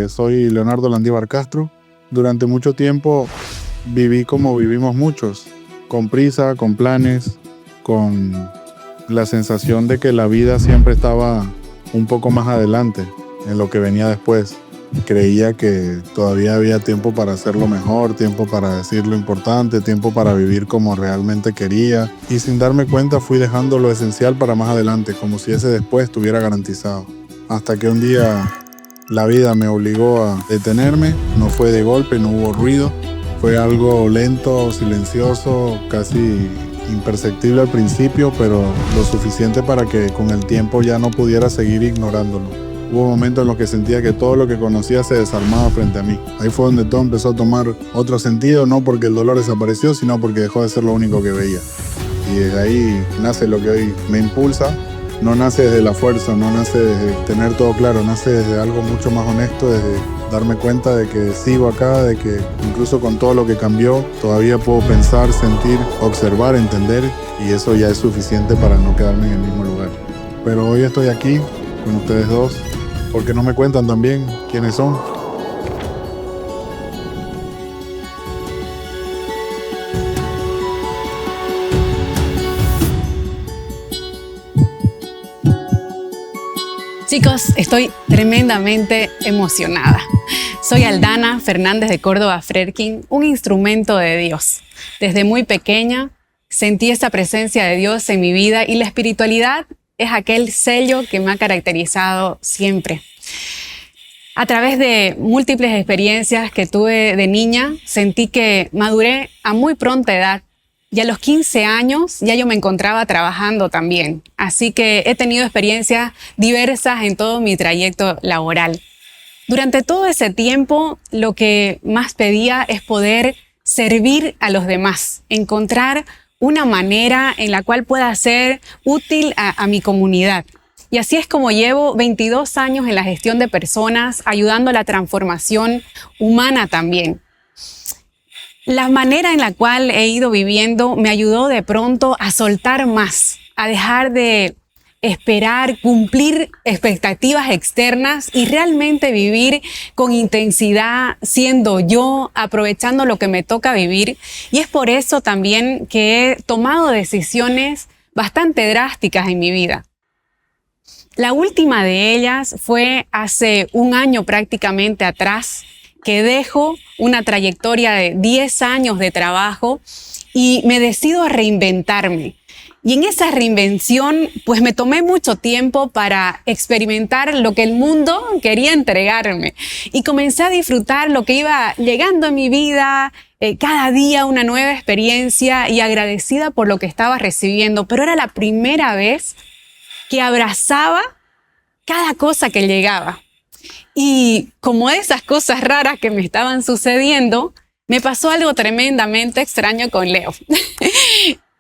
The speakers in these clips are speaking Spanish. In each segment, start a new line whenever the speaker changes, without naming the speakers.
Soy Leonardo Landívar Castro. Durante mucho tiempo viví como vivimos muchos, con prisa, con planes, con la sensación de que la vida siempre estaba un poco más adelante en lo que venía después. Creía que todavía había tiempo para hacerlo mejor, tiempo para decir lo importante, tiempo para vivir como realmente quería. Y sin darme cuenta fui dejando lo esencial para más adelante, como si ese después estuviera garantizado. Hasta que un día la vida me obligó a detenerme. No fue de golpe, no hubo ruido. Fue algo lento, silencioso, casi imperceptible al principio, pero lo suficiente para que con el tiempo ya no pudiera seguir ignorándolo. Hubo momentos en los que sentía que todo lo que conocía se desarmaba frente a mí. Ahí fue donde todo empezó a tomar otro sentido, no porque el dolor desapareció, sino porque dejó de ser lo único que veía. Y desde ahí nace lo que hoy me impulsa. No nace desde la fuerza, no nace desde tener todo claro, nace desde algo mucho más honesto, desde darme cuenta de que sigo acá, de que incluso con todo lo que cambió, todavía puedo pensar, sentir, observar, entender, y eso ya es suficiente para no quedarme en el mismo lugar. Pero hoy estoy aquí con ustedes dos, porque no me cuentan también quiénes son.
Chicos, estoy tremendamente emocionada. Soy Aldana Fernández de Córdoba Frerking, un instrumento de Dios. Desde muy pequeña sentí esa presencia de Dios en mi vida y la espiritualidad es aquel sello que me ha caracterizado siempre. A través de múltiples experiencias que tuve de niña, sentí que maduré a muy pronta edad. Y a los 15 años ya yo me encontraba trabajando también. Así que he tenido experiencias diversas en todo mi trayecto laboral. Durante todo ese tiempo, lo que más pedía es poder servir a los demás, encontrar una manera en la cual pueda ser útil a mi comunidad. Y así es como llevo 22 años en la gestión de personas, ayudando a la transformación humana también. La manera en la cual he ido viviendo me ayudó de pronto a soltar más, a dejar de esperar, cumplir expectativas externas y realmente vivir con intensidad, siendo yo, aprovechando lo que me toca vivir. Y es por eso también que he tomado decisiones bastante drásticas en mi vida. La última de ellas fue hace un año prácticamente atrás, que dejo una trayectoria de 10 años de trabajo y me decido a reinventarme. Y en esa reinvención, pues me tomé mucho tiempo para experimentar lo que el mundo quería entregarme. Y comencé a disfrutar lo que iba llegando en mi vida, cada día una nueva experiencia y agradecida por lo que estaba recibiendo. Pero era la primera vez que abrazaba cada cosa que llegaba. Y como esas cosas raras que me estaban sucediendo, me pasó algo tremendamente extraño con Leo.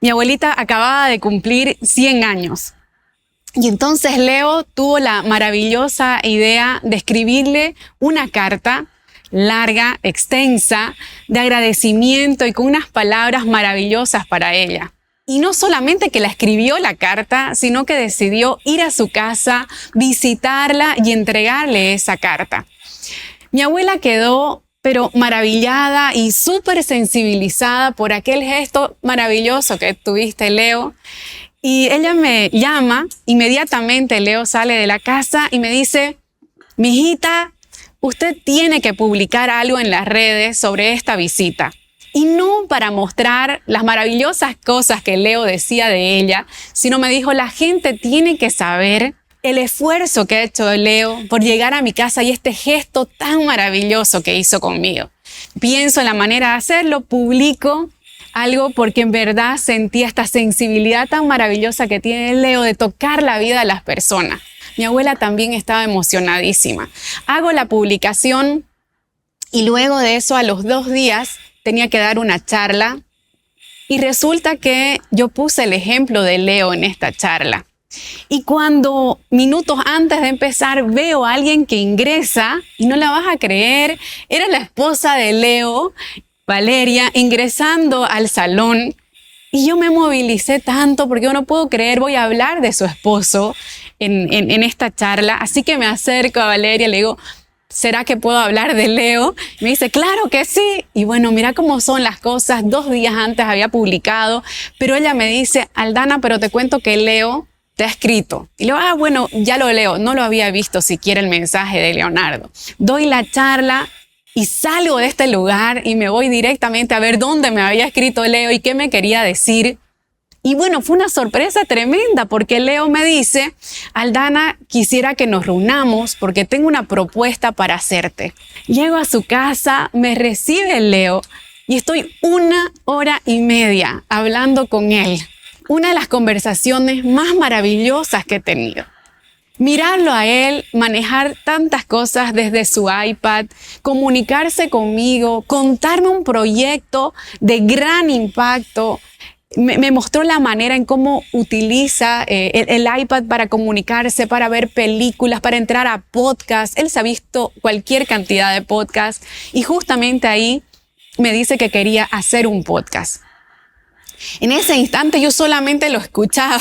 Mi abuelita acababa de cumplir 100 años. Y entonces Leo tuvo la maravillosa idea de escribirle una carta larga, extensa, de agradecimiento y con unas palabras maravillosas para ella. Y no solamente que la escribió la carta, sino que decidió ir a su casa, visitarla y entregarle esa carta. Mi abuela quedó, pero maravillada y súper sensibilizada por aquel gesto maravilloso que tuviste, Leo. Y ella me llama, inmediatamente Leo sale de la casa y me dice: mijita, usted tiene que publicar algo en las redes sobre esta visita. Y no para mostrar las maravillosas cosas que Leo decía de ella, sino me dijo: la gente tiene que saber el esfuerzo que ha hecho Leo por llegar a mi casa y este gesto tan maravilloso que hizo conmigo. Pienso en la manera de hacerlo, publico algo porque en verdad sentía esta sensibilidad tan maravillosa que tiene Leo de tocar la vida de las personas. Mi abuela también estaba emocionadísima. Hago la publicación y luego de eso, a los 2 días, tenía que dar una charla y resulta que yo puse el ejemplo de Leo en esta charla. Y cuando minutos antes de empezar veo a alguien que ingresa, y no la vas a creer, era la esposa de Leo, Valeria, ingresando al salón. Y yo me movilicé tanto porque yo no puedo creer, voy a hablar de su esposo en esta charla. Así que me acerco a Valeria y le digo: ¿será que puedo hablar de Leo? Me dice, claro que sí. Y bueno, mira cómo son las cosas. 2 días antes había publicado, pero ella me dice, Aldana, pero te cuento que Leo te ha escrito. Y le digo, bueno, ya lo leo. No lo había visto siquiera el mensaje de Leonardo. Doy la charla y salgo de este lugar y me voy directamente a ver dónde me había escrito Leo y qué me quería decir. Y bueno, fue una sorpresa tremenda porque Leo me dice, Aldana, quisiera que nos reunamos porque tengo una propuesta para hacerte. Llego a su casa, me recibe Leo y estoy 1 hora y media hablando con él. Una de las conversaciones más maravillosas que he tenido. Mirarlo a él, manejar tantas cosas desde su iPad, comunicarse conmigo, contarme un proyecto de gran impacto. Me mostró la manera en cómo utiliza el iPad para comunicarse, para ver películas, para entrar a podcasts. Él se ha visto cualquier cantidad de podcasts y justamente ahí me dice que quería hacer un podcast. En ese instante yo solamente lo escuchaba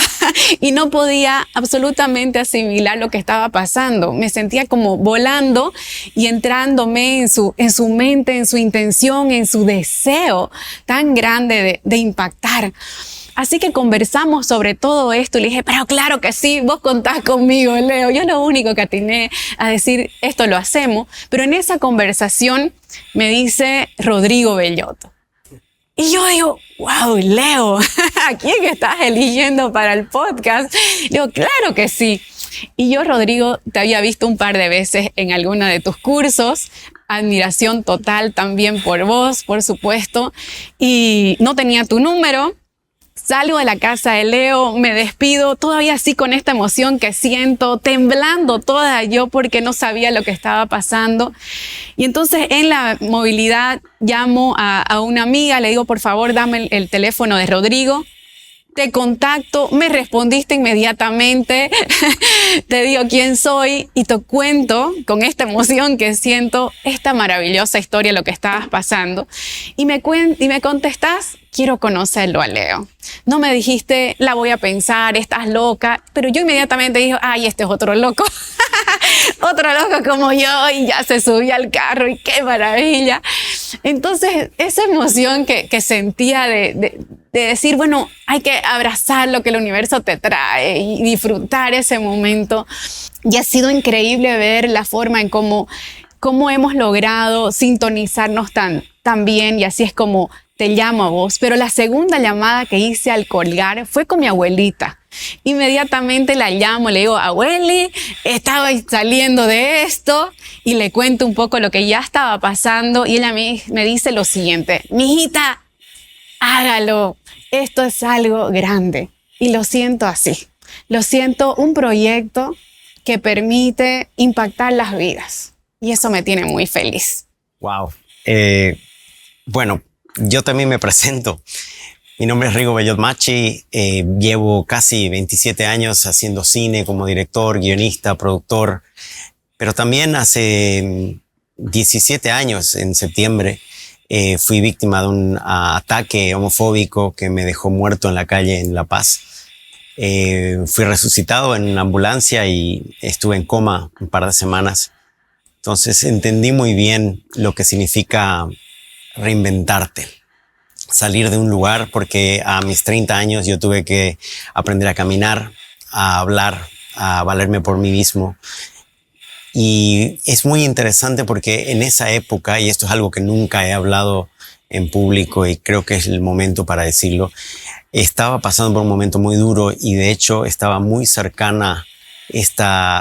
y no podía absolutamente asimilar lo que estaba pasando. Me sentía como volando y entrándome en su mente, en su intención, en su deseo tan grande de impactar. Así que conversamos sobre todo esto y le dije, pero claro que sí, vos contás conmigo, Leo. Yo lo único que atiné a decir, esto lo hacemos. Pero en esa conversación me dice Rodrigo Bellotto. Y yo digo, wow, Leo, ¿a quién estás eligiendo para el podcast? Digo, claro que sí. Y yo, Rodrigo, te había visto un par de veces en alguno de tus cursos. Admiración total también por vos, por supuesto. Y no tenía tu número. Salgo de la casa de Leo, me despido, todavía así con esta emoción que siento, temblando toda yo porque no sabía lo que estaba pasando. Y entonces en la movilidad llamo a una amiga, le digo, por favor, dame el teléfono de Rodrigo. Te contacto, me respondiste inmediatamente, te digo quién soy y te cuento con esta emoción que siento esta maravillosa historia, lo que estabas pasando. Y me contestás, quiero conocerlo a Leo. No me dijiste, la voy a pensar, estás loca, pero yo inmediatamente dije, ay, este es otro loco. Otro loco como yo y ya se subió al carro y qué maravilla. Entonces, esa emoción que sentía de decir, bueno, hay que abrazar lo que el universo te trae y disfrutar ese momento. Y ha sido increíble ver la forma en cómo hemos logrado sintonizarnos tan bien y así es como te llamo a vos. Pero la segunda llamada que hice al colgar fue con mi abuelita. Inmediatamente la llamo, le digo, abueli, estaba saliendo de esto y le cuento un poco lo que ya estaba pasando y ella me dice lo siguiente, mijita, hágalo, esto es algo grande y lo siento así, lo siento un proyecto que permite impactar las vidas y eso me tiene muy feliz.
Wow. Bueno, yo también me presento. Mi nombre es Rigo Bellot Machi, llevo casi 27 años haciendo cine como director, guionista, productor, pero también hace 17 años, en septiembre, fui víctima de un ataque homofóbico que me dejó muerto en la calle en La Paz. Fui resucitado en una ambulancia y estuve en coma un par de semanas. Entonces entendí muy bien lo que significa reinventarte. Salir de un lugar, porque a mis 30 años yo tuve que aprender a caminar, a hablar, a valerme por mí mismo. Y es muy interesante porque en esa época, y esto es algo que nunca he hablado en público y creo que es el momento para decirlo, estaba pasando por un momento muy duro y de hecho estaba muy cercana,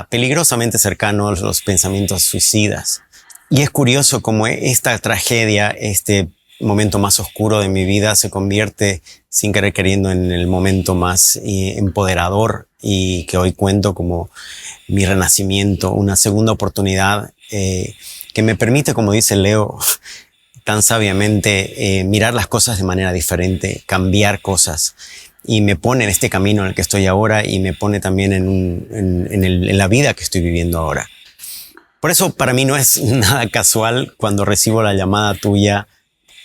peligrosamente cercano a los pensamientos suicidas. Y es curioso cómo esta tragedia, este momento más oscuro de mi vida se convierte sin querer queriendo en el momento más empoderador y que hoy cuento como mi renacimiento, una segunda oportunidad que me permite, como dice Leo tan sabiamente, mirar las cosas de manera diferente, cambiar cosas y me pone en este camino en el que estoy ahora y me pone también en la vida que estoy viviendo ahora. Por eso para mí no es nada casual cuando recibo la llamada tuya.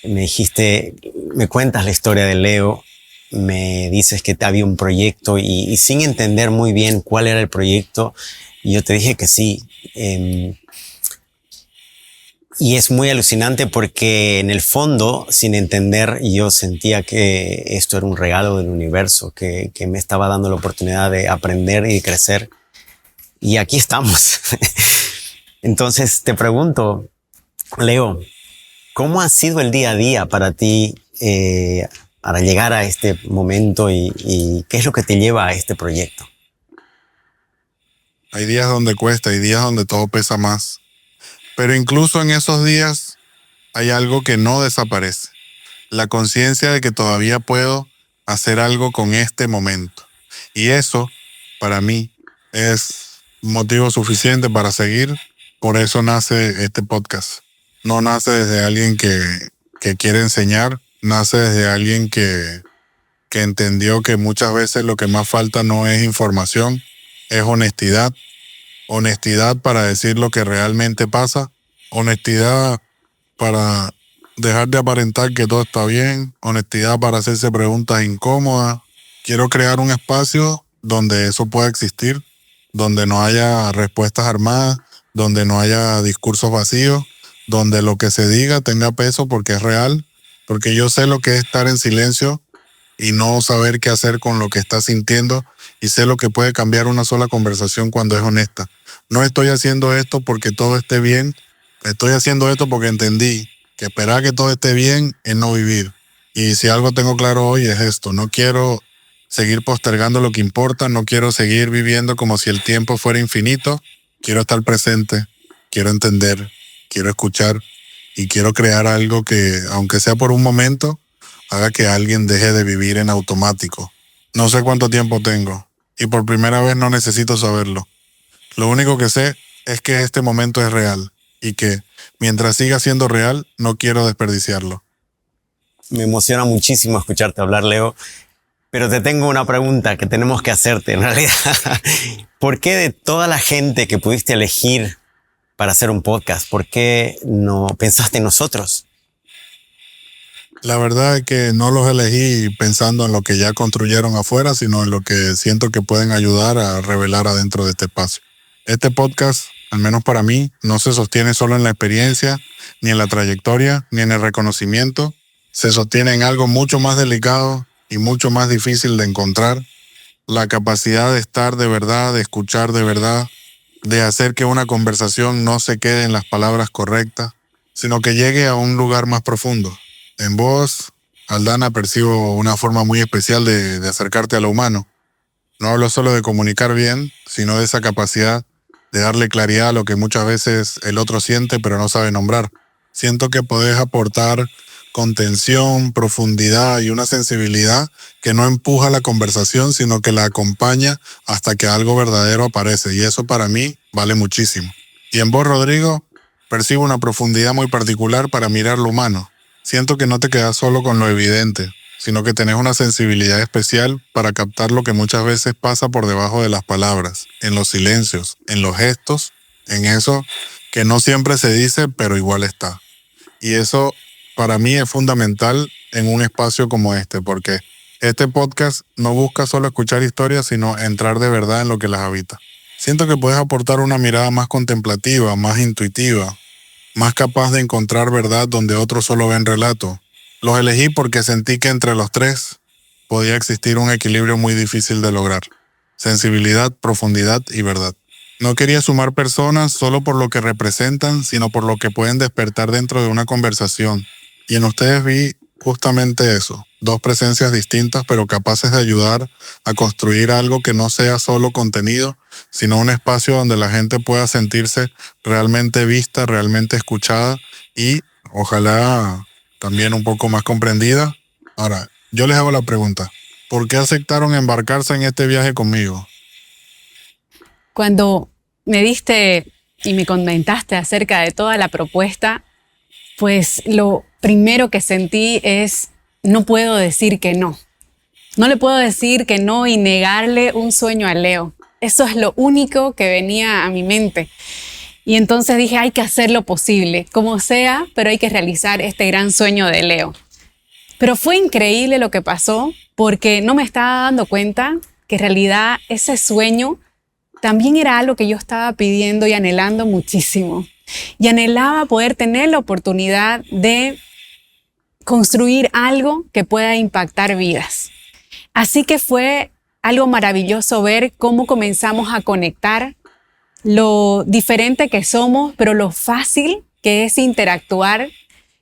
Me dijiste, me cuentas la historia de Leo, me dices que había un proyecto y sin entender muy bien cuál era el proyecto, yo te dije que sí. Y es muy alucinante porque en el fondo, sin entender, yo sentía que esto era un regalo del universo, que me estaba dando la oportunidad de aprender y de crecer. Y aquí estamos. Entonces te pregunto, Leo, ¿cómo ha sido el día a día para ti para llegar a este momento y qué es lo que te lleva a este proyecto?
Hay días donde cuesta, hay días donde todo pesa más. Pero incluso en esos días hay algo que no desaparece. La conciencia de que todavía puedo hacer algo con este momento. Y eso, para mí, es motivo suficiente para seguir. Por eso nace este podcast. No nace desde alguien que quiere enseñar, nace desde alguien que entendió que muchas veces lo que más falta no es información, es honestidad. Honestidad para decir lo que realmente pasa, honestidad para dejar de aparentar que todo está bien, honestidad para hacerse preguntas incómodas. Quiero crear un espacio donde eso pueda existir, donde no haya respuestas armadas, donde no haya discursos vacíos, donde lo que se diga tenga peso porque es real, porque yo sé lo que es estar en silencio y no saber qué hacer con lo que estás sintiendo, y sé lo que puede cambiar una sola conversación cuando es honesta. No estoy haciendo esto porque todo esté bien, estoy haciendo esto porque entendí que esperar que todo esté bien es no vivir. Y si algo tengo claro hoy es esto: no quiero seguir postergando lo que importa, no quiero seguir viviendo como si el tiempo fuera infinito. Quiero estar presente, quiero entender, quiero escuchar y quiero crear algo que, aunque sea por un momento, haga que alguien deje de vivir en automático. No sé cuánto tiempo tengo y por primera vez no necesito saberlo. Lo único que sé es que este momento es real y que mientras siga siendo real, no quiero desperdiciarlo.
Me emociona muchísimo escucharte hablar, Leo, pero te tengo una pregunta que tenemos que hacerte en realidad. ¿Por qué de toda la gente que pudiste elegir para hacer un podcast, por qué no pensaste en nosotros?
La verdad es que no los elegí pensando en lo que ya construyeron afuera, sino en lo que siento que pueden ayudar a revelar adentro de este espacio. Este podcast, al menos para mí, no se sostiene solo en la experiencia, ni en la trayectoria, ni en el reconocimiento. Se sostiene en algo mucho más delicado y mucho más difícil de encontrar: la capacidad de estar de verdad, de escuchar de verdad, de hacer que una conversación no se quede en las palabras correctas, sino que llegue a un lugar más profundo. En vos, Aldana, percibo una forma muy especial de acercarte a lo humano. No hablo solo de comunicar bien, sino de esa capacidad de darle claridad a lo que muchas veces el otro siente pero no sabe nombrar. Siento que podés aportar contención, profundidad y una sensibilidad que no empuja la conversación, sino que la acompaña hasta que algo verdadero aparece, y eso para mí vale muchísimo. Y en vos, Rodrigo, percibo una profundidad muy particular para mirar lo humano. Siento que no te quedas solo con lo evidente, sino que tenés una sensibilidad especial para captar lo que muchas veces pasa por debajo de las palabras, en los silencios, en los gestos, en eso que no siempre se dice, pero igual está. Y eso para mí es fundamental en un espacio como este, porque este podcast no busca solo escuchar historias, sino entrar de verdad en lo que las habita. Siento que puedes aportar una mirada más contemplativa, más intuitiva, más capaz de encontrar verdad donde otros solo ven relato. Los elegí porque sentí que entre los tres podía existir un equilibrio muy difícil de lograr: sensibilidad, profundidad y verdad. No quería sumar personas solo por lo que representan, sino por lo que pueden despertar dentro de una conversación. Y en ustedes vi justamente eso: dos presencias distintas pero capaces de ayudar a construir algo que no sea solo contenido, sino un espacio donde la gente pueda sentirse realmente vista, realmente escuchada y ojalá también un poco más comprendida. Ahora, yo les hago la pregunta: ¿por qué aceptaron embarcarse en este viaje conmigo?
Cuando me diste y me comentaste acerca de toda la propuesta, pues lo primero que sentí es: no puedo decir que no. No le puedo decir que no y negarle un sueño a Leo. Eso es lo único que venía a mi mente. Y entonces dije, hay que hacer lo posible, como sea, pero hay que realizar este gran sueño de Leo. Pero fue increíble lo que pasó, porque no me estaba dando cuenta que en realidad ese sueño también era algo que yo estaba pidiendo y anhelando muchísimo. y anhelaba poder tener la oportunidad de construir algo que pueda impactar vidas. Así que fue algo maravilloso ver cómo comenzamos a conectar lo diferente que somos, pero lo fácil que es interactuar,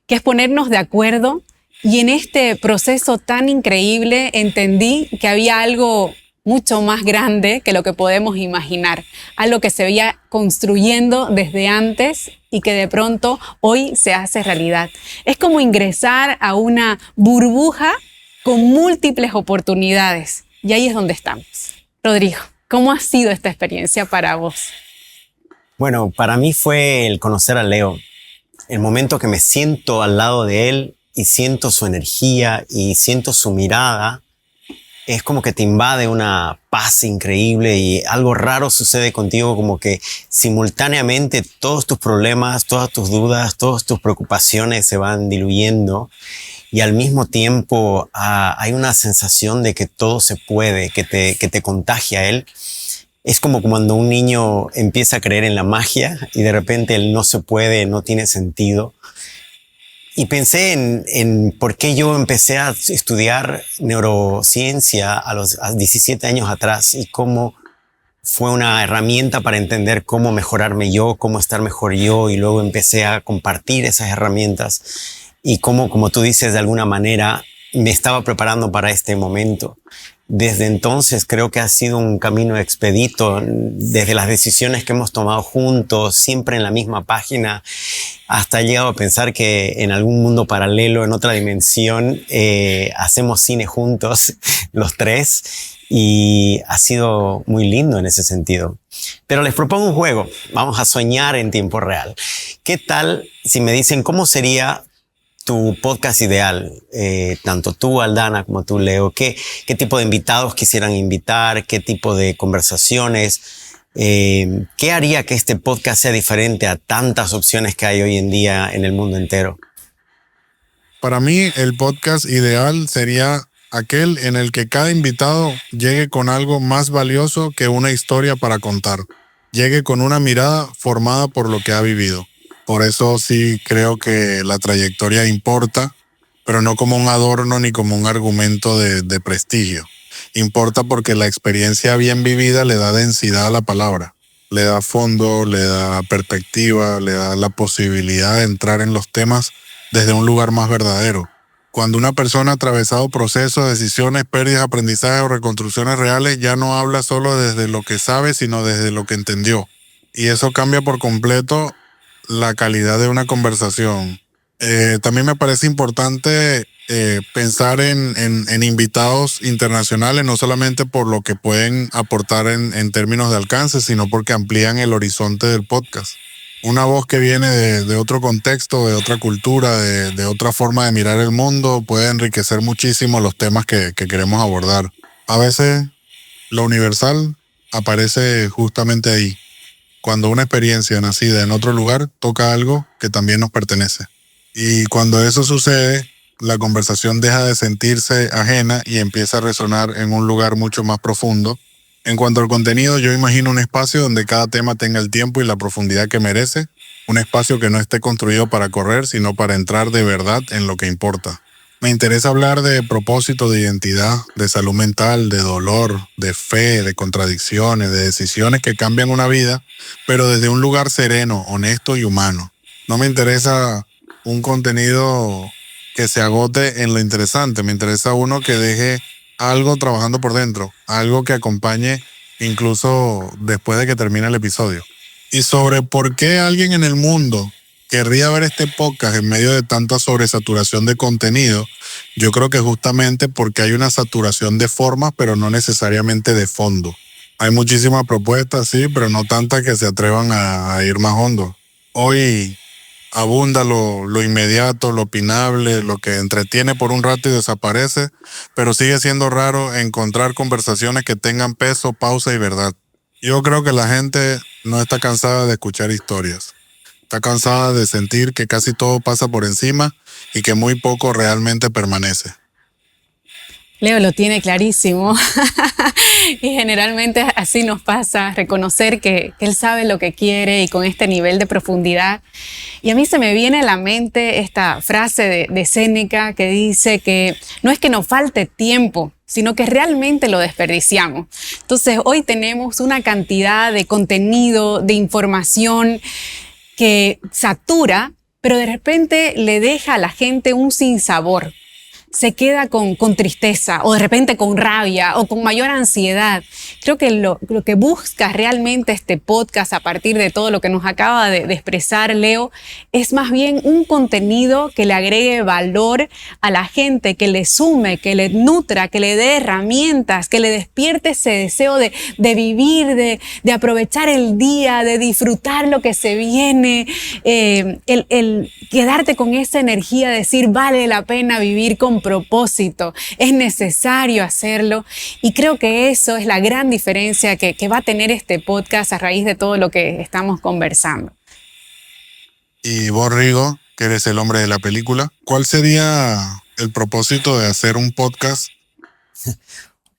que es ponernos de acuerdo. Y en este proceso tan increíble entendí que había algo mucho más grande que lo que podemos imaginar, algo que se veía construyendo desde antes y que de pronto hoy se hace realidad. Es como ingresar a una burbuja con múltiples oportunidades y ahí es donde estamos. Rodrigo, ¿cómo ha sido esta experiencia para vos?
Bueno, para mí fue el conocer a Leo, el momento que me siento al lado de él y siento su energía y siento su mirada. Es como que te invade una paz increíble y algo raro sucede contigo, como que simultáneamente todos tus problemas, todas tus dudas, todas tus preocupaciones se van diluyendo y al mismo tiempo hay una sensación de que todo se puede, que te contagia a él. Es como cuando un niño empieza a creer en la magia y de repente él no se puede, no tiene sentido. Y pensé en por qué yo empecé a estudiar neurociencia a 17 años atrás y cómo fue una herramienta para entender cómo mejorarme yo, cómo estar mejor yo, y luego empecé a compartir esas herramientas y cómo, como tú dices, de alguna manera me estaba preparando para este momento. Desde entonces creo que ha sido un camino expedito, desde las decisiones que hemos tomado juntos, siempre en la misma página, hasta he llegado a pensar que en algún mundo paralelo, en otra dimensión, hacemos cine juntos, los tres, y ha sido muy lindo en ese sentido. Pero les propongo un juego, vamos a soñar en tiempo real. ¿Qué tal si me dicen cómo sería tu podcast ideal? Tanto tú, Aldana, como tú, Leo. ¿Qué tipo de invitados quisieran invitar? ¿Qué tipo de conversaciones? ¿Qué haría que este podcast sea diferente a tantas opciones que hay hoy en día en el mundo entero?
Para mí, el podcast ideal sería aquel en el que cada invitado llegue con algo más valioso que una historia para contar. Llegue con una mirada formada por lo que ha vivido. Por eso sí creo que la trayectoria importa, pero no como un adorno ni como un argumento de prestigio. Importa porque la experiencia bien vivida le da densidad a la palabra, le da fondo, le da perspectiva, le da la posibilidad de entrar en los temas desde un lugar más verdadero. Cuando una persona ha atravesado procesos, decisiones, pérdidas, aprendizajes o reconstrucciones reales, ya no habla solo desde lo que sabe, sino desde lo que entendió. Y eso cambia por completo la calidad de una conversación. También me parece importante pensar en invitados internacionales, no solamente por lo que pueden aportar en términos de alcance, sino porque amplían el horizonte del podcast. Una voz que viene de otro contexto, de otra cultura, de otra forma de mirar el mundo, puede enriquecer muchísimo los temas que queremos abordar. A veces lo universal aparece justamente ahí, cuando una experiencia nacida en otro lugar toca algo que también nos pertenece. Y cuando eso sucede, la conversación deja de sentirse ajena y empieza a resonar en un lugar mucho más profundo. En cuanto al contenido, yo imagino un espacio donde cada tema tenga el tiempo y la profundidad que merece. Un espacio que no esté construido para correr, sino para entrar de verdad en lo que importa. Me interesa hablar de propósito, de identidad, de salud mental, de dolor, de fe, de contradicciones, de decisiones que cambian una vida, pero desde un lugar sereno, honesto y humano. No me interesa un contenido que se agote en lo interesante, me interesa uno que deje algo trabajando por dentro, algo que acompañe incluso después de que termine el episodio. Y sobre por qué alguien en el mundo querría ver este podcast en medio de tanta sobresaturación de contenido, yo creo que justamente porque hay una saturación de formas, pero no necesariamente de fondo. Hay muchísimas propuestas, sí, pero no tantas que se atrevan a ir más hondo. Hoy abunda lo inmediato, lo opinable, lo que entretiene por un rato y desaparece, pero sigue siendo raro encontrar conversaciones que tengan peso, pausa y verdad. Yo creo que la gente no está cansada de escuchar historias. Está cansada de sentir que casi todo pasa por encima y que muy poco realmente permanece.
Leo lo tiene clarísimo y generalmente así nos pasa, reconocer que Él sabe lo que quiere y con este nivel de profundidad. Y a mí se me viene a la mente esta frase de Séneca que dice que no es que nos falte tiempo, sino que realmente lo desperdiciamos. Entonces hoy tenemos una cantidad de contenido, de información que satura, pero de repente le deja a la gente un sinsabor. Se queda con tristeza o de repente con rabia o con mayor ansiedad. Creo que lo que busca realmente este podcast a partir de todo lo que nos acaba de expresar Leo es más bien un contenido que le agregue valor a la gente, que le sume, que le nutra, que le dé herramientas, que le despierte ese deseo de vivir, de aprovechar el día, de disfrutar lo que se viene, el quedarte con esa energía de decir vale la pena vivir con propósito, es necesario hacerlo y creo que eso es la gran diferencia que va a tener este podcast a raíz de todo lo que estamos conversando.
Y vos, Rigo, que eres el hombre de la película, ¿cuál sería el propósito de hacer un podcast?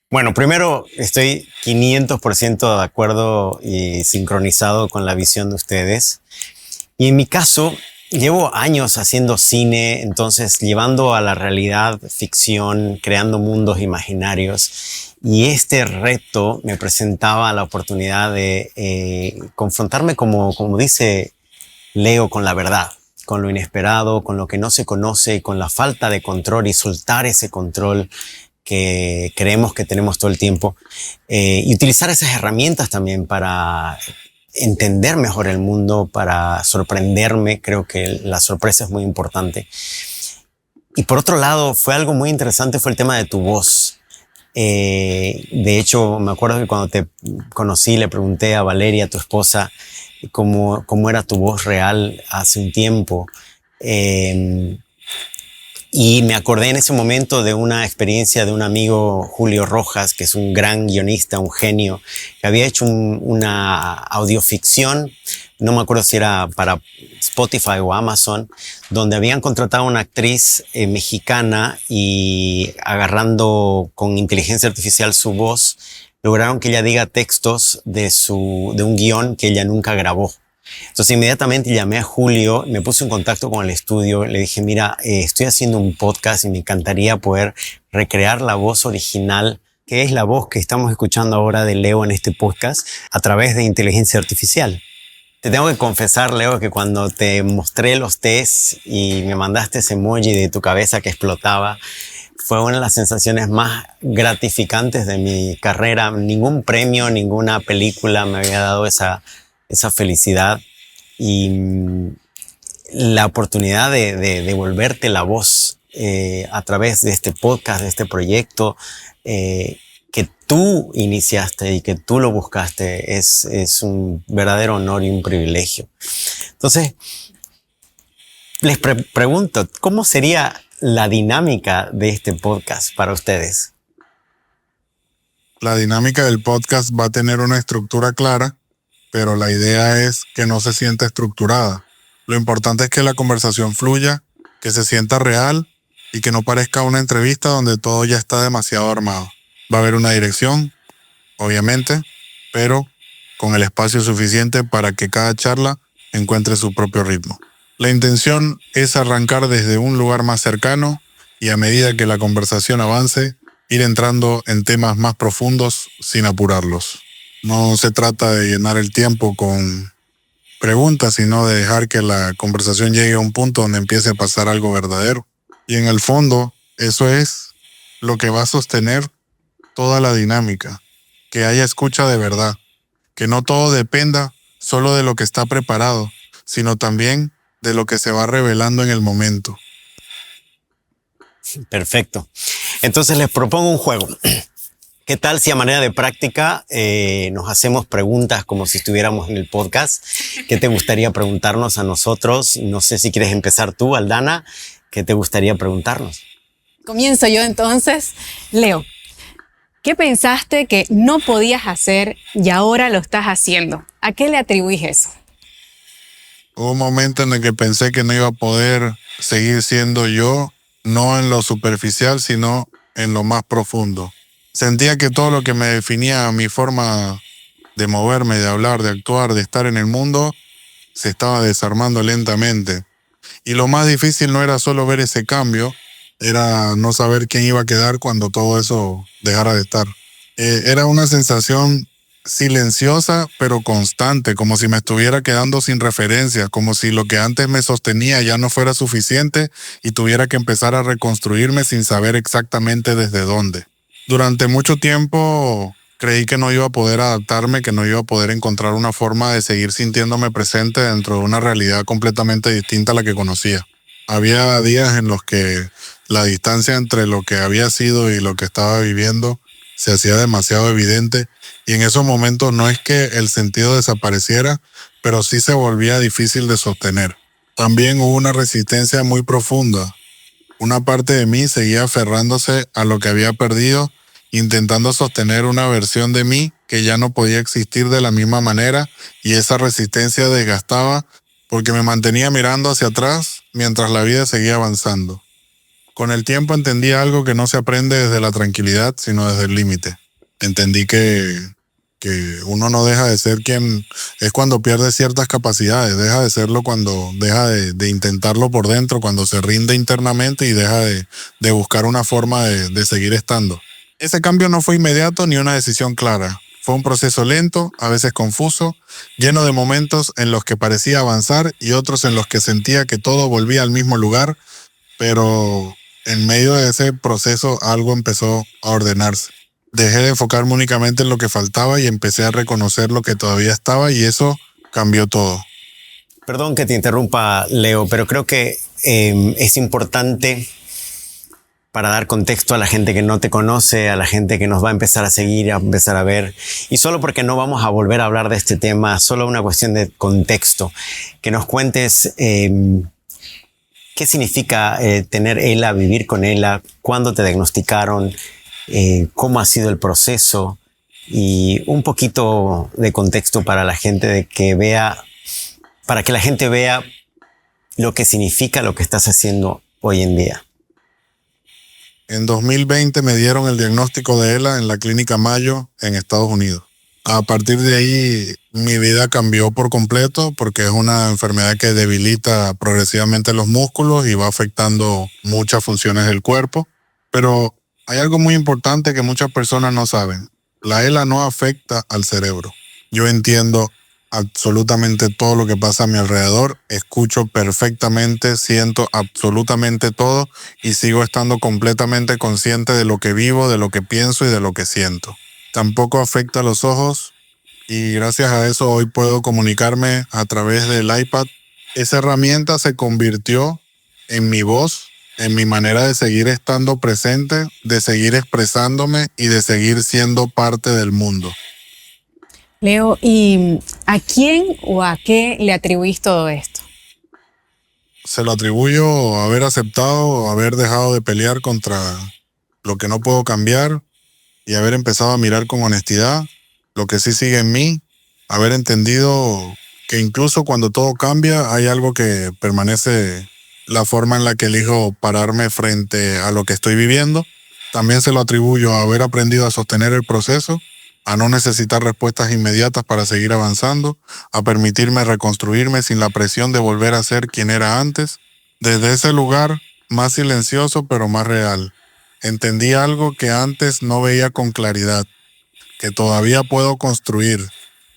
Bueno, primero estoy 500% de acuerdo y sincronizado con la visión de ustedes. Y en mi caso, llevo años haciendo cine, entonces llevando a la realidad ficción, creando mundos imaginarios. Y este reto me presentaba la oportunidad de confrontarme, como dice Leo, con la verdad, con lo inesperado, con lo que no se conoce, con la falta de control y soltar ese control que creemos que tenemos todo el tiempo. Y utilizar esas herramientas también para entender mejor el mundo, para sorprenderme. Creo que la sorpresa es muy importante. Y por otro lado, fue algo muy interesante, fue el tema de tu voz. De hecho, me acuerdo que cuando te conocí, le pregunté a Valeria, tu esposa, cómo era tu voz real hace un tiempo. Y me acordé en ese momento de una experiencia de un amigo, Julio Rojas, que es un gran guionista, un genio, que había hecho una audioficción, no me acuerdo si era para Spotify o Amazon, donde habían contratado a una actriz mexicana y agarrando con inteligencia artificial su voz, lograron que ella diga textos de un guión que ella nunca grabó. Entonces inmediatamente llamé a Julio, me puse en contacto con el estudio, le dije, mira, estoy haciendo un podcast y me encantaría poder recrear la voz original, que es la voz que estamos escuchando ahora de Leo en este podcast, a través de inteligencia artificial. Te tengo que confesar, Leo, que cuando te mostré los tests y me mandaste ese emoji de tu cabeza que explotaba, fue una de las sensaciones más gratificantes de mi carrera. Ningún premio, ninguna película me había dado esa felicidad y la oportunidad de devolverte la voz a través de este podcast, de este proyecto que tú iniciaste y que tú lo buscaste, es un verdadero honor y un privilegio. Entonces, les pregunto, ¿cómo sería la dinámica de este podcast para ustedes?
La dinámica del podcast va a tener una estructura clara, pero la idea es que no se sienta estructurada. Lo importante es que la conversación fluya, que se sienta real y que no parezca una entrevista donde todo ya está demasiado armado. Va a haber una dirección, obviamente, pero con el espacio suficiente para que cada charla encuentre su propio ritmo. La intención es arrancar desde un lugar más cercano y a medida que la conversación avance, ir entrando en temas más profundos sin apurarlos. No se trata de llenar el tiempo con preguntas, sino de dejar que la conversación llegue a un punto donde empiece a pasar algo verdadero. Y en el fondo, eso es lo que va a sostener toda la dinámica, que haya escucha de verdad, que no todo dependa solo de lo que está preparado, sino también de lo que se va revelando en el momento.
Perfecto. Entonces les propongo un juego. ¿Qué tal si a manera de práctica nos hacemos preguntas como si estuviéramos en el podcast? ¿Qué te gustaría preguntarnos a nosotros? No sé si quieres empezar tú, Aldana. ¿Qué te gustaría preguntarnos?
Comienzo yo entonces. Leo, ¿qué pensaste que no podías hacer y ahora lo estás haciendo? ¿A qué le atribuís eso?
Hubo un momento en el que pensé que no iba a poder seguir siendo yo, no en lo superficial, sino en lo más profundo. Sentía que todo lo que me definía, mi forma de moverme, de hablar, de actuar, de estar en el mundo, se estaba desarmando lentamente. Y lo más difícil no era solo ver ese cambio, era no saber quién iba a quedar cuando todo eso dejara de estar. Era una sensación silenciosa pero constante, como si me estuviera quedando sin referencia, como si lo que antes me sostenía ya no fuera suficiente y tuviera que empezar a reconstruirme sin saber exactamente desde dónde. Durante mucho tiempo creí que no iba a poder adaptarme, que no iba a poder encontrar una forma de seguir sintiéndome presente dentro de una realidad completamente distinta a la que conocía. Había días en los que la distancia entre lo que había sido y lo que estaba viviendo se hacía demasiado evidente, y en esos momentos no es que el sentido desapareciera, pero sí se volvía difícil de sostener. También hubo una resistencia muy profunda. Una parte de mí seguía aferrándose a lo que había perdido, intentando sostener una versión de mí que ya no podía existir de la misma manera, y esa resistencia desgastaba porque me mantenía mirando hacia atrás mientras la vida seguía avanzando. Con el tiempo entendí algo que no se aprende desde la tranquilidad, sino desde el límite. Entendí que uno no deja de ser quien es cuando pierde ciertas capacidades, deja de serlo cuando deja de intentarlo por dentro, cuando se rinde internamente y deja de buscar una forma de seguir estando. Ese cambio no fue inmediato ni una decisión clara. Fue un proceso lento, a veces confuso, lleno de momentos en los que parecía avanzar y otros en los que sentía que todo volvía al mismo lugar, pero en medio de ese proceso algo empezó a ordenarse. Dejé de enfocarme únicamente en lo que faltaba y empecé a reconocer lo que todavía estaba, y eso cambió todo.
Perdón que te interrumpa, Leo, pero creo que es importante para dar contexto a la gente que no te conoce, a la gente que nos va a empezar a seguir, a empezar a ver. Y solo porque no vamos a volver a hablar de este tema, solo una cuestión de contexto, que nos cuentes qué significa tener ELA, vivir con ELA, cuándo te diagnosticaron, cómo ha sido el proceso, y un poquito de contexto para la gente para que la gente vea lo que significa lo que estás haciendo hoy en día.
En 2020 me dieron el diagnóstico de ELA en la Clínica Mayo en Estados Unidos. A partir de ahí mi vida cambió por completo, porque es una enfermedad que debilita progresivamente los músculos y va afectando muchas funciones del cuerpo. Pero hay algo muy importante que muchas personas no saben. La ELA no afecta al cerebro. Yo entiendo absolutamente todo lo que pasa a mi alrededor, escucho perfectamente, siento absolutamente todo y sigo estando completamente consciente de lo que vivo, de lo que pienso y de lo que siento. Tampoco afecta a los ojos, y gracias a eso hoy puedo comunicarme a través del iPad. Esa herramienta se convirtió en mi voz, en mi manera de seguir estando presente, de seguir expresándome y de seguir siendo parte del mundo.
Leo, ¿y a quién o a qué le atribuís todo esto?
Se lo atribuyo a haber aceptado, haber dejado de pelear contra lo que no puedo cambiar y haber empezado a mirar con honestidad lo que sí sigue en mí, haber entendido que incluso cuando todo cambia hay algo que permanece, la forma en la que elijo pararme frente a lo que estoy viviendo. También se lo atribuyo a haber aprendido a sostener el proceso, a no necesitar respuestas inmediatas para seguir avanzando, a permitirme reconstruirme sin la presión de volver a ser quien era antes. Desde ese lugar, más silencioso pero más real, entendí algo que antes no veía con claridad, que todavía puedo construir,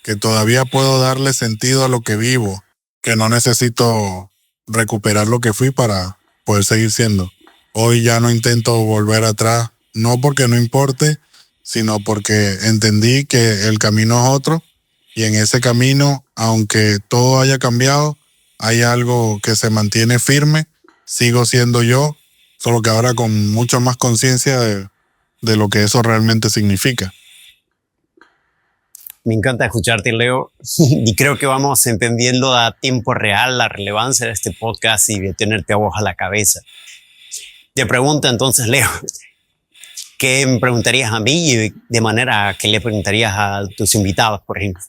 que todavía puedo darle sentido a lo que vivo, que no necesito recuperar lo que fui para poder seguir siendo. Hoy ya no intento volver atrás, no porque no importe, sino porque entendí que el camino es otro, y en ese camino, aunque todo haya cambiado, hay algo que se mantiene firme. Sigo siendo yo, solo que ahora con mucha más conciencia de lo que eso realmente significa.
Me encanta escucharte, Leo, y creo que vamos entendiendo a tiempo real la relevancia de este podcast y de tenerte a vos a la cabeza. Te pregunto entonces, Leo, ¿qué me preguntarías a mí y de manera que le preguntarías a tus invitados, por ejemplo?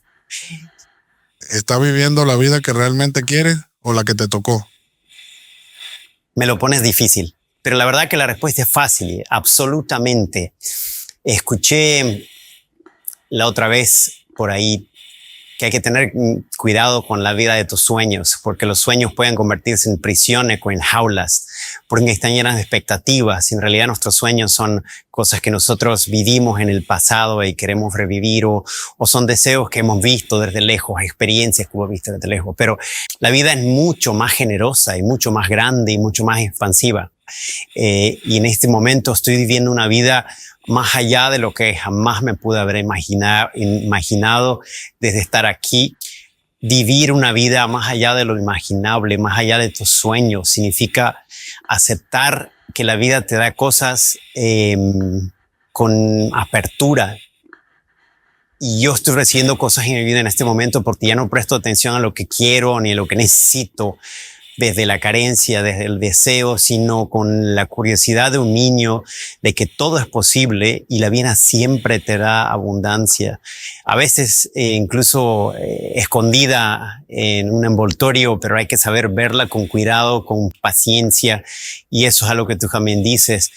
¿Estás viviendo la vida que realmente quieres o la que te tocó?
Me lo pones difícil. Pero la verdad que la respuesta es fácil, absolutamente. Escuché la otra vez por ahí que hay que tener cuidado con la vida de tus sueños, porque los sueños pueden convertirse en prisiones o en jaulas, porque están llenas de expectativas. En realidad nuestros sueños son cosas que nosotros vivimos en el pasado y queremos revivir, o son deseos que hemos visto desde lejos, experiencias que hemos visto desde lejos. Pero la vida es mucho más generosa y mucho más grande y mucho más expansiva. Y en este momento estoy viviendo una vida más allá de lo que jamás me pude haber imaginado desde estar aquí. Vivir una vida más allá de lo imaginable, más allá de tus sueños, significa aceptar que la vida te da cosas con apertura. Y yo estoy recibiendo cosas en mi vida en este momento porque ya no presto atención a lo que quiero ni a lo que necesito, desde la carencia, desde el deseo, sino con la curiosidad de un niño de que todo es posible y la vida siempre te da abundancia. A veces incluso escondida en un envoltorio, pero hay que saber verla con cuidado, con paciencia, y eso es algo que tú también dices.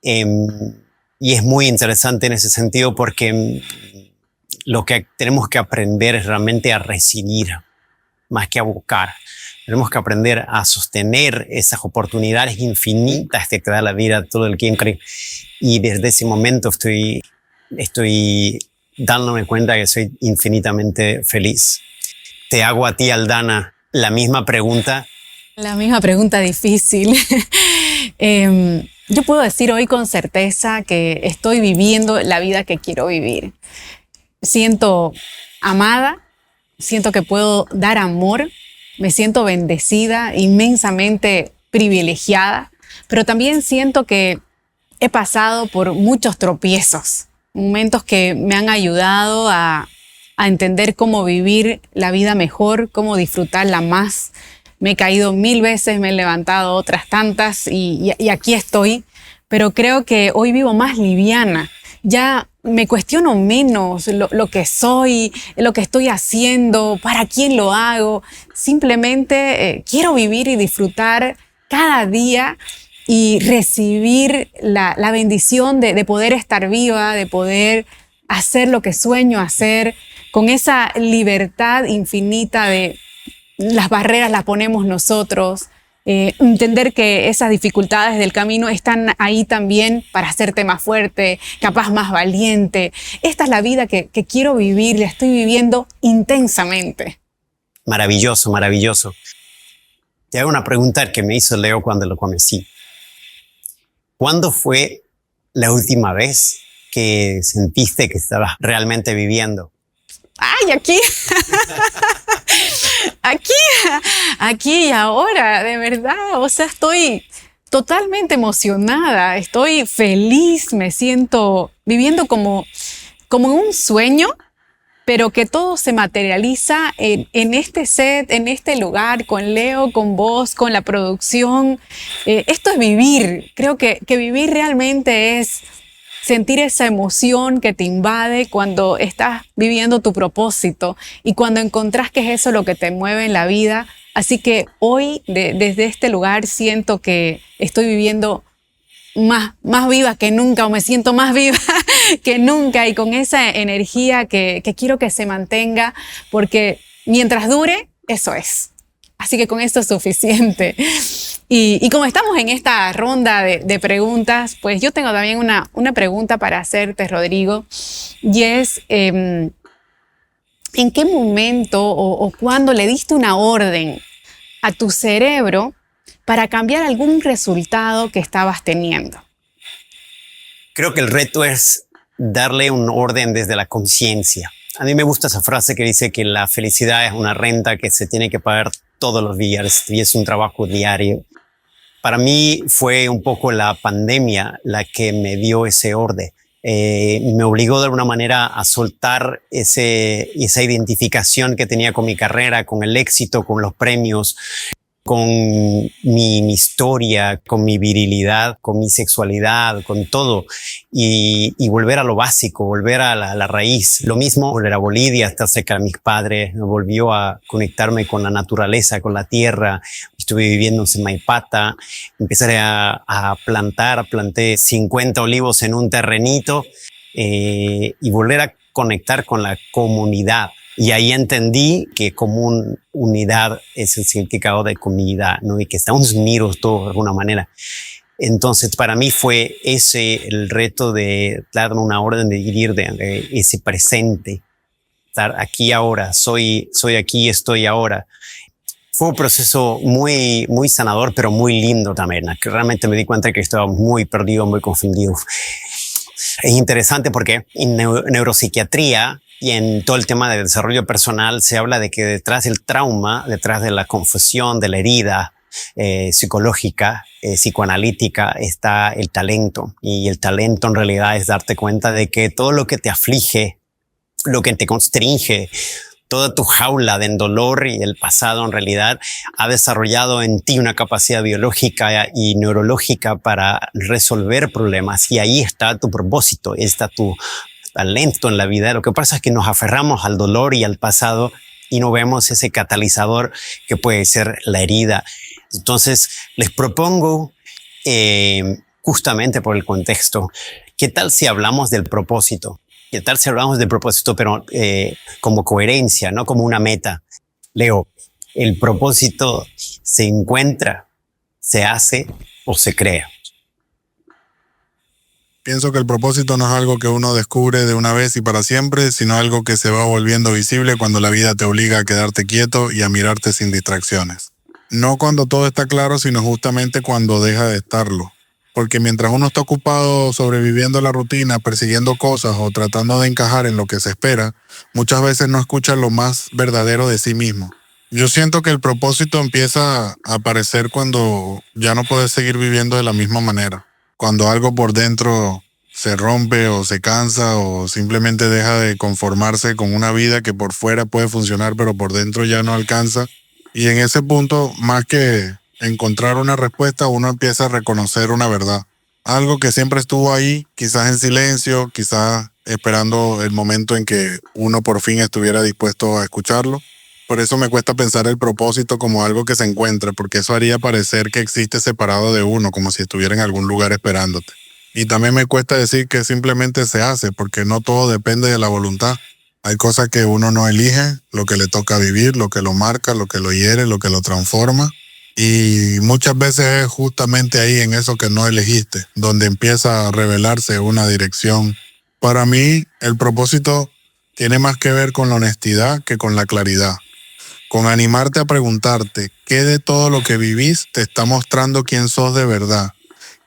Y es muy interesante en ese sentido porque lo que tenemos que aprender es realmente a recibir más que a buscar. Tenemos que aprender a sostener esas oportunidades infinitas que te da la vida todo el tiempo. Y desde ese momento estoy dándome cuenta que soy infinitamente feliz. Te hago a ti, Aldana, la misma pregunta.
La misma pregunta difícil. Yo puedo decir hoy con certeza que estoy viviendo la vida que quiero vivir. Siento amada, siento que puedo dar amor. Me siento bendecida, inmensamente privilegiada, pero también siento que he pasado por muchos tropiezos, momentos que me han ayudado a entender cómo vivir la vida mejor, cómo disfrutarla más. Me he caído 1000 veces, me he levantado otras tantas y aquí estoy, pero creo que hoy vivo más liviana. Ya me cuestiono menos lo que soy, lo que estoy haciendo, para quién lo hago. Simplemente quiero vivir y disfrutar cada día y recibir la bendición de poder estar viva, de poder hacer lo que sueño hacer, con esa libertad infinita de las barreras las ponemos nosotros. Entender que esas dificultades del camino están ahí también para hacerte más fuerte, capaz más valiente. Esta es la vida que quiero vivir, la estoy viviendo intensamente.
Maravilloso, maravilloso. Te hago una pregunta que me hizo Leo cuando lo conocí. ¿Cuándo fue la última vez que sentiste que estabas realmente viviendo?
¡Ay, aquí! Aquí y ahora, de verdad. O sea, estoy totalmente emocionada, estoy feliz, me siento viviendo como un sueño, pero que todo se materializa en este set, en este lugar, con Leo, con vos, con la producción. Esto es vivir. Creo que vivir realmente es sentir esa emoción que te invade cuando estás viviendo tu propósito y cuando encontrás que es eso lo que te mueve en la vida. Así que hoy, desde este lugar, siento que estoy viviendo más viva que nunca, o me siento más viva que nunca, y con esa energía que quiero que se mantenga, porque mientras dure, eso es. Así que con esto es suficiente. Y como estamos en esta ronda de preguntas, pues yo tengo también una pregunta para hacerte, Rodrigo, y es, ¿en qué momento o cuándo le diste una orden a tu cerebro para cambiar algún resultado que estabas teniendo?
Creo que el reto es darle un orden desde la conciencia. A mí me gusta esa frase que dice que la felicidad es una renta que se tiene que pagar todos los días y es un trabajo diario. Para mí fue un poco la pandemia la que me dio ese orden. Me obligó de alguna manera a soltar esa identificación que tenía con mi carrera, con el éxito, con los premios. con mi historia, con mi virilidad, con mi sexualidad, con todo, y volver a lo básico, volver a la raíz. Lo mismo, volver a Bolivia, estar cerca de mis padres, me volvió a conectarme con la naturaleza, con la tierra. Estuve viviendo en Samaipata, empecé a plantar, planté 50 olivos en un terrenito, y volver a conectar con la comunidad. Y ahí entendí que unidad es el significado de comunidad, ¿no? Y que estamos unidos todos de alguna manera. Entonces, para mí fue ese el reto de darme una orden de vivir de ese presente, estar aquí ahora, soy aquí, estoy ahora. Fue un proceso muy, muy sanador, pero muy lindo también, que realmente me di cuenta que estaba muy perdido, muy confundido. Es interesante porque en neuropsiquiatría y en todo el tema de desarrollo personal se habla de que detrás del trauma, detrás de la confusión, de la herida psicológica, psicoanalítica, está el talento. Y el talento en realidad es darte cuenta de que todo lo que te aflige, lo que te constringe, toda tu jaula de dolor y el pasado en realidad ha desarrollado en ti una capacidad biológica y neurológica para resolver problemas. Y ahí está tu propósito, está tu talento en la vida. Lo que pasa es que nos aferramos al dolor y al pasado y no vemos ese catalizador que puede ser la herida. Entonces les propongo, justamente por el contexto, ¿qué tal si hablamos del propósito? ¿Qué tal si hablamos del propósito, pero como coherencia, no como una meta? Leo, ¿el propósito se encuentra, se hace o se crea?
Pienso que el propósito no es algo que uno descubre de una vez y para siempre, sino algo que se va volviendo visible cuando la vida te obliga a quedarte quieto y a mirarte sin distracciones. No cuando todo está claro, sino justamente cuando deja de estarlo. Porque mientras uno está ocupado sobreviviendo la rutina, persiguiendo cosas o tratando de encajar en lo que se espera, muchas veces no escucha lo más verdadero de sí mismo. Yo siento que el propósito empieza a aparecer cuando ya no puedes seguir viviendo de la misma manera. Cuando algo por dentro se rompe o se cansa o simplemente deja de conformarse con una vida que por fuera puede funcionar pero por dentro ya no alcanza. Y en ese punto, más que encontrar una respuesta, uno empieza a reconocer una verdad. Algo que siempre estuvo ahí, quizás en silencio, quizás esperando el momento en que uno por fin estuviera dispuesto a escucharlo. Por eso me cuesta pensar el propósito como algo que se encuentre, porque eso haría parecer que existe separado de uno, como si estuviera en algún lugar esperándote. Y también me cuesta decir que simplemente se hace, porque no todo depende de la voluntad. Hay cosas que uno no elige, lo que le toca vivir, lo que lo marca, lo que lo hiere, lo que lo transforma. Y muchas veces es justamente ahí, en eso que no elegiste, donde empieza a revelarse una dirección. Para mí, el propósito tiene más que ver con la honestidad que con la claridad. Con animarte a preguntarte qué de todo lo que vivís te está mostrando quién sos de verdad.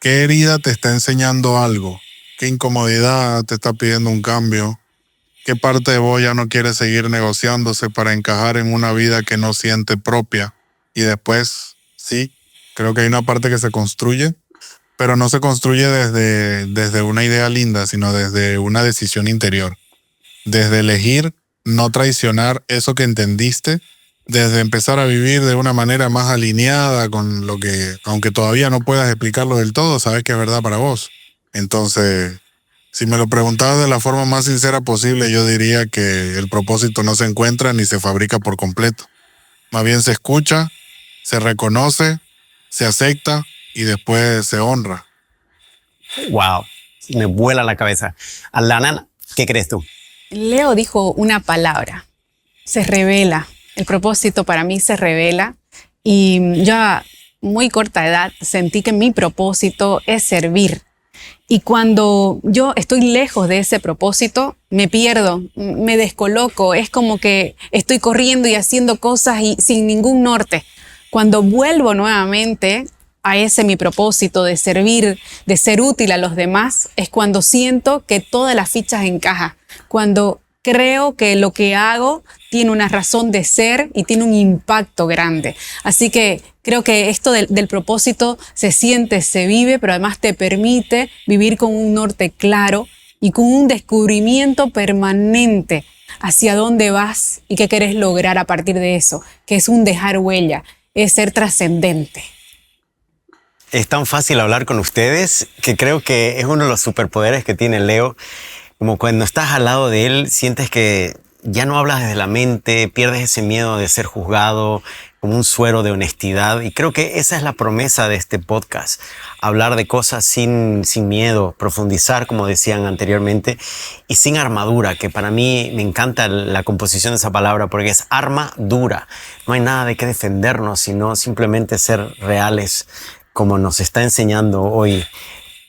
¿Qué herida te está enseñando algo? ¿Qué incomodidad te está pidiendo un cambio? ¿Qué parte de vos ya no quiere seguir negociándose para encajar en una vida que no siente propia? Y después, sí, creo que hay una parte que se construye, pero no se construye desde una idea linda, sino desde una decisión interior. Desde elegir no traicionar eso que entendiste, desde empezar a vivir de una manera más alineada con lo que, aunque todavía no puedas explicarlo del todo, sabes que es verdad para vos. Entonces, si me lo preguntabas de la forma más sincera posible, yo diría que el propósito no se encuentra ni se fabrica por completo. Más bien se escucha, se reconoce, se acepta y después se honra.
Wow, me vuela la cabeza. Alana, ¿qué crees tú?
Leo dijo una palabra, se revela. El propósito para mí se revela y yo a muy corta edad sentí que mi propósito es servir. Y cuando yo estoy lejos de ese propósito, me pierdo, me descoloco. Es como que estoy corriendo y haciendo cosas y sin ningún norte. Cuando vuelvo nuevamente a ese mi propósito de servir, de ser útil a los demás, es cuando siento que todas las fichas encajan. Cuando creo que lo que hago tiene una razón de ser y tiene un impacto grande. Así que creo que esto del propósito se siente, se vive, pero además te permite vivir con un norte claro y con un descubrimiento permanente hacia dónde vas y qué querés lograr a partir de eso, que es un dejar huella. es ser trascendente.
Es tan fácil hablar con ustedes que creo que es uno de los superpoderes que tiene Leo. Como cuando estás al lado de él, sientes que ya no hablas desde la mente, pierdes ese miedo de ser juzgado, como un suero de honestidad. Y creo que esa es la promesa de este podcast. Hablar de cosas sin miedo, profundizar, como decían anteriormente, y sin armadura, que para mí me encanta la composición de esa palabra porque es arma dura. No hay nada de qué defendernos, sino simplemente ser reales, como nos está enseñando hoy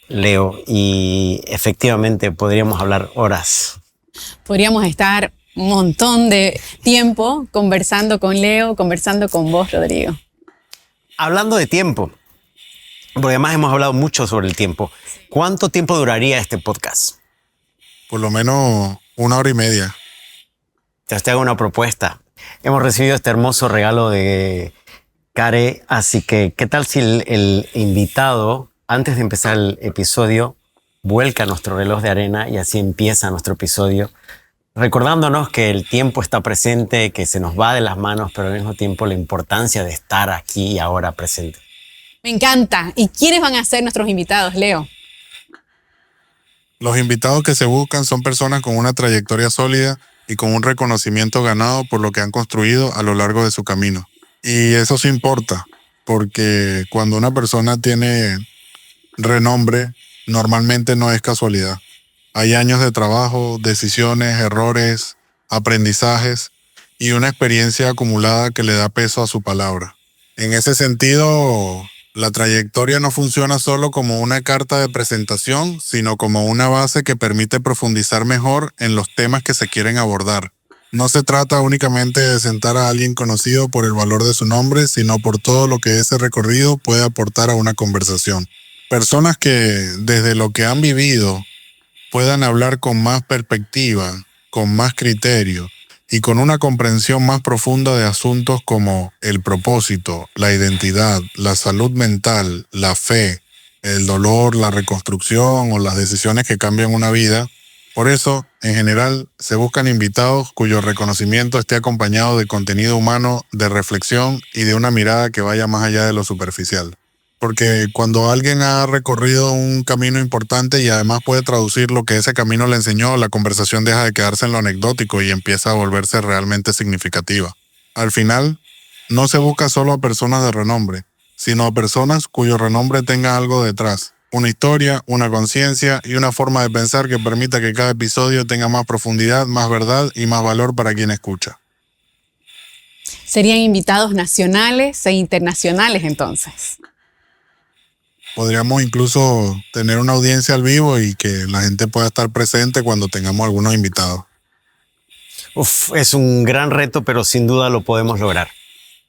Leo. Y efectivamente podríamos hablar horas.
Podríamos estar un montón de tiempo conversando con Leo, conversando con vos, Rodrigo.
Hablando de tiempo, porque además hemos hablado mucho sobre el tiempo, ¿cuánto tiempo duraría este podcast?
Por lo menos 1 hora y media.
Te hago una propuesta. Hemos recibido este hermoso regalo de Care, así que ¿qué tal si el invitado, antes de empezar el episodio, vuelca nuestro reloj de arena y así empieza nuestro episodio? Recordándonos que el tiempo está presente, que se nos va de las manos, pero al mismo tiempo la importancia de estar aquí y ahora presente.
Me encanta. ¿Y quiénes van a ser nuestros invitados, Leo?
Los invitados que se buscan son personas con una trayectoria sólida y con un reconocimiento ganado por lo que han construido a lo largo de su camino. Y eso sí importa, porque cuando una persona tiene renombre, normalmente no es casualidad. Hay años de trabajo, decisiones, errores, aprendizajes y una experiencia acumulada que le da peso a su palabra. En ese sentido, la trayectoria no funciona solo como una carta de presentación, sino como una base que permite profundizar mejor en los temas que se quieren abordar. No se trata únicamente de sentar a alguien conocido por el valor de su nombre, sino por todo lo que ese recorrido puede aportar a una conversación. Personas que, desde lo que han vivido, puedan hablar con más perspectiva, con más criterio y con una comprensión más profunda de asuntos como el propósito, la identidad, la salud mental, la fe, el dolor, la reconstrucción o las decisiones que cambian una vida. Por eso, en general, se buscan invitados cuyo reconocimiento esté acompañado de contenido humano, de reflexión y de una mirada que vaya más allá de lo superficial. Porque cuando alguien ha recorrido un camino importante y además puede traducir lo que ese camino le enseñó, la conversación deja de quedarse en lo anecdótico y empieza a volverse realmente significativa. Al final, no se busca solo a personas de renombre, sino a personas cuyo renombre tenga algo detrás. Una historia, una conciencia y una forma de pensar que permita que cada episodio tenga más profundidad, más verdad y más valor para quien escucha.
Serían invitados nacionales e internacionales entonces.
Podríamos incluso tener una audiencia al vivo y que la gente pueda estar presente cuando tengamos algunos invitados.
Es un gran reto, pero sin duda lo podemos lograr.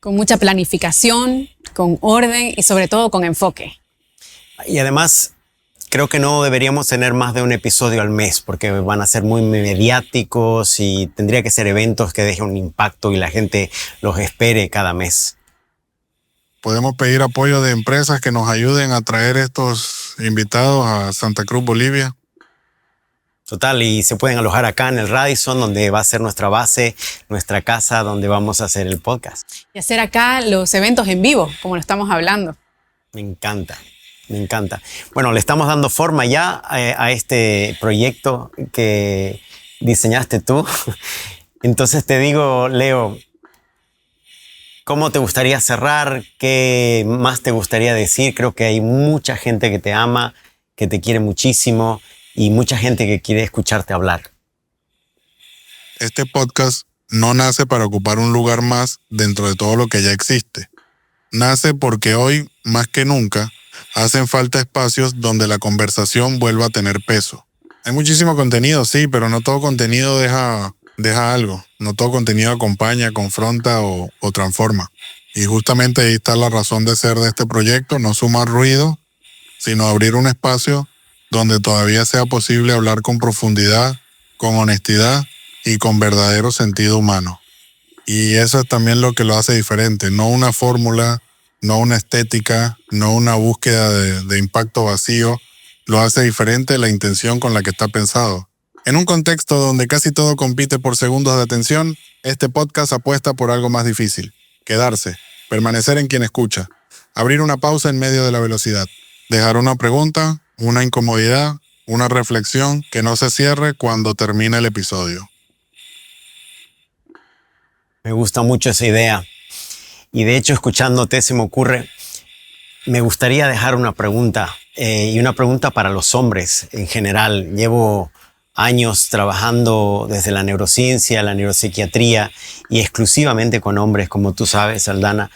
Con mucha planificación, con orden y sobre todo con enfoque.
Y además, creo que no deberíamos tener más de un episodio al mes porque van a ser muy mediáticos y tendría que ser eventos que dejen un impacto y la gente los espere cada mes.
Podemos pedir apoyo de empresas que nos ayuden a traer estos invitados a Santa Cruz, Bolivia.
Total, y se pueden alojar acá en el Radisson, donde va a ser nuestra base, nuestra casa, donde vamos a hacer el podcast.
Y hacer acá los eventos en vivo, como lo estamos hablando.
Me encanta, me encanta. Bueno, le estamos dando forma ya a este proyecto que diseñaste tú. Entonces te digo, Leo, ¿cómo te gustaría cerrar? ¿Qué más te gustaría decir? Creo que hay mucha gente que te ama, que te quiere muchísimo y mucha gente que quiere escucharte hablar.
Este podcast no nace para ocupar un lugar más dentro de todo lo que ya existe. Nace porque hoy, más que nunca, hacen falta espacios donde la conversación vuelva a tener peso. Hay muchísimo contenido, sí, pero no todo contenido deja algo. No todo contenido acompaña, confronta o transforma. Y justamente ahí está la razón de ser de este proyecto, no sumar ruido, sino abrir un espacio donde todavía sea posible hablar con profundidad, con honestidad y con verdadero sentido humano. Y eso es también lo que lo hace diferente, no una fórmula, no una estética, no una búsqueda de impacto vacío, lo hace diferente la intención con la que está pensado. En un contexto donde casi todo compite por segundos de atención, este podcast apuesta por algo más difícil, quedarse. permanecer en quien escucha, abrir una pausa en medio de la velocidad, dejar una pregunta, una incomodidad, una reflexión que no se cierre cuando termine el episodio.
Me gusta mucho esa idea. Y de hecho, escuchándote se me ocurre, me gustaría dejar una pregunta, y una pregunta para los hombres en general. Llevo años trabajando desde la neurociencia, la neuropsiquiatría y exclusivamente con hombres, como tú sabes, Aldana.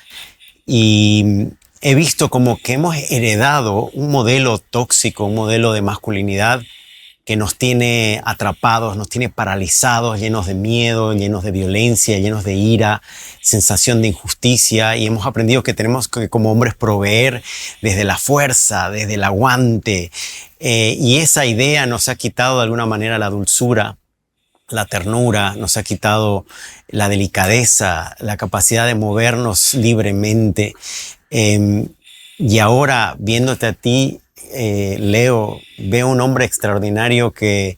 Y he visto como que hemos heredado un modelo tóxico, un modelo de masculinidad que nos tiene atrapados, nos tiene paralizados, llenos de miedo, llenos de violencia, llenos de ira, sensación de injusticia, y hemos aprendido que tenemos que como hombres proveer desde la fuerza, desde el aguante, y esa idea nos ha quitado de alguna manera la dulzura, la ternura, nos ha quitado la delicadeza, la capacidad de movernos libremente. Y ahora, viéndote a ti, Leo, veo un hombre extraordinario que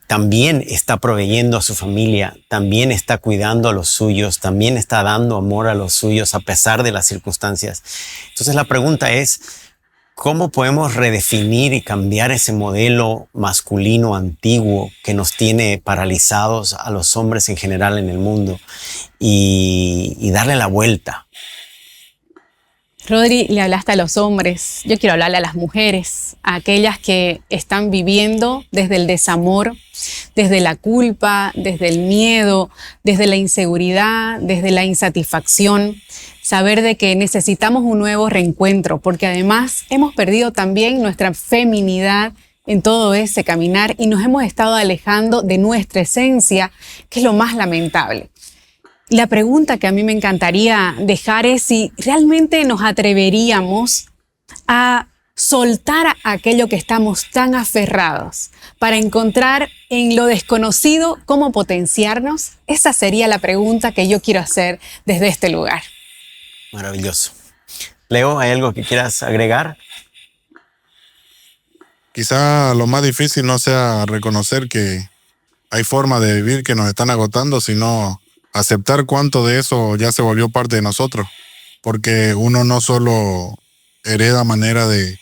también está proveyendo a su familia, también está cuidando a los suyos, también está dando amor a los suyos a pesar de las circunstancias. Entonces la pregunta es, ¿cómo podemos redefinir y cambiar ese modelo masculino antiguo que nos tiene paralizados a los hombres en general en el mundo y darle la vuelta?
Rodri, le hablaste a los hombres, yo quiero hablarle a las mujeres, a aquellas que están viviendo desde el desamor, desde la culpa, desde el miedo, desde la inseguridad, desde la insatisfacción. Saber de que necesitamos un nuevo reencuentro, porque además hemos perdido también nuestra feminidad en todo ese caminar y nos hemos estado alejando de nuestra esencia, que es lo más lamentable. La pregunta que a mí me encantaría dejar es si realmente nos atreveríamos a soltar aquello que estamos tan aferrados para encontrar en lo desconocido cómo potenciarnos. Esa sería la pregunta que yo quiero hacer desde este lugar.
Maravilloso. Leo, ¿hay algo que quieras agregar?
Quizá lo más difícil no sea reconocer que hay formas de vivir que nos están agotando, sino aceptar cuánto de eso ya se volvió parte de nosotros. Porque uno no solo hereda manera de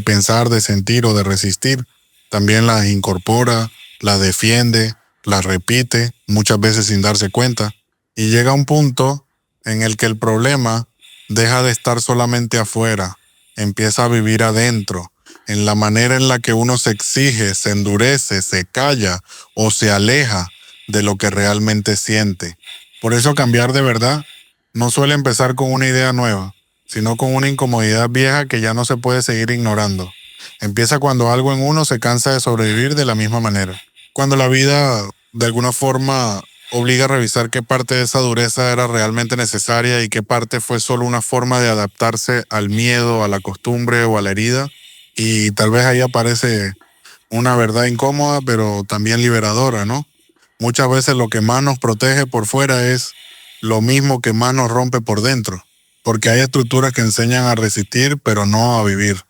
pensar, de sentir o de resistir, también las incorpora, las defiende, las repite, muchas veces sin darse cuenta. Y llega un punto en el que el problema deja de estar solamente afuera, empieza a vivir adentro, en la manera en la que uno se exige, se endurece, se calla o se aleja de lo que realmente siente. Por eso cambiar de verdad no suele empezar con una idea nueva, sino con una incomodidad vieja que ya no se puede seguir ignorando. Empieza cuando algo en uno se cansa de sobrevivir de la misma manera. Cuando la vida, de alguna forma, obliga a revisar qué parte de esa dureza era realmente necesaria y qué parte fue solo una forma de adaptarse al miedo, a la costumbre o a la herida. Y tal vez ahí aparece una verdad incómoda, pero también liberadora, ¿no? Muchas veces lo que más nos protege por fuera es lo mismo que más nos rompe por dentro. Porque hay estructuras que enseñan a resistir, pero no a vivir.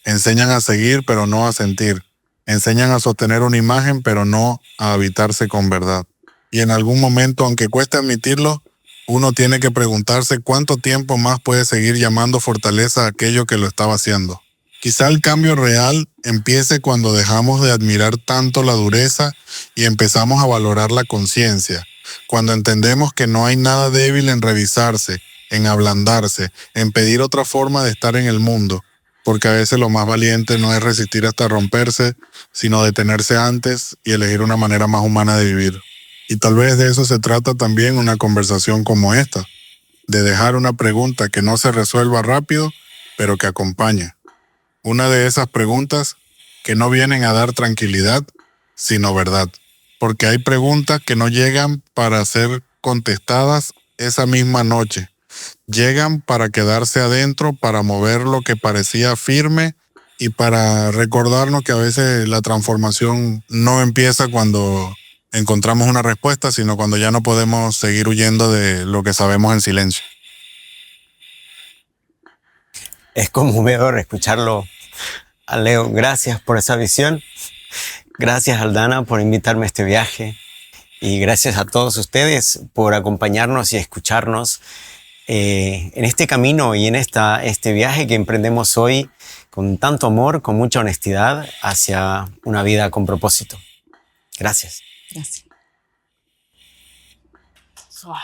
Enseñan a seguir, pero no a sentir. Enseñan a sostener una imagen, pero no a habitarse con verdad. Y en algún momento, aunque cueste admitirlo, uno tiene que preguntarse cuánto tiempo más puede seguir llamando fortaleza a aquello que lo estaba haciendo. Quizá el cambio real empiece cuando dejamos de admirar tanto la dureza y empezamos a valorar la conciencia. Cuando entendemos que no hay nada débil en revisarse, en ablandarse, en pedir otra forma de estar en el mundo. Porque a veces lo más valiente no es resistir hasta romperse, sino detenerse antes y elegir una manera más humana de vivir. Y tal vez de eso se trata también una conversación como esta, de dejar una pregunta que no se resuelva rápido, pero que acompañe. Una de esas preguntas que no vienen a dar tranquilidad, sino verdad. Porque hay preguntas que no llegan para ser contestadas esa misma noche. Llegan para quedarse adentro, para mover lo que parecía firme y para recordarnos que a veces la transformación no empieza cuando encontramos una respuesta, sino cuando ya no podemos seguir huyendo de lo que sabemos en silencio.
Es conmovedor escucharlo a Leo. Gracias por esa visión. Gracias, Aldana, por invitarme a este viaje. Y gracias a todos ustedes por acompañarnos y escucharnos. en este camino y en este viaje que emprendemos hoy con tanto amor, con mucha honestidad hacia una vida con propósito. Gracias.
Gracias. Wow.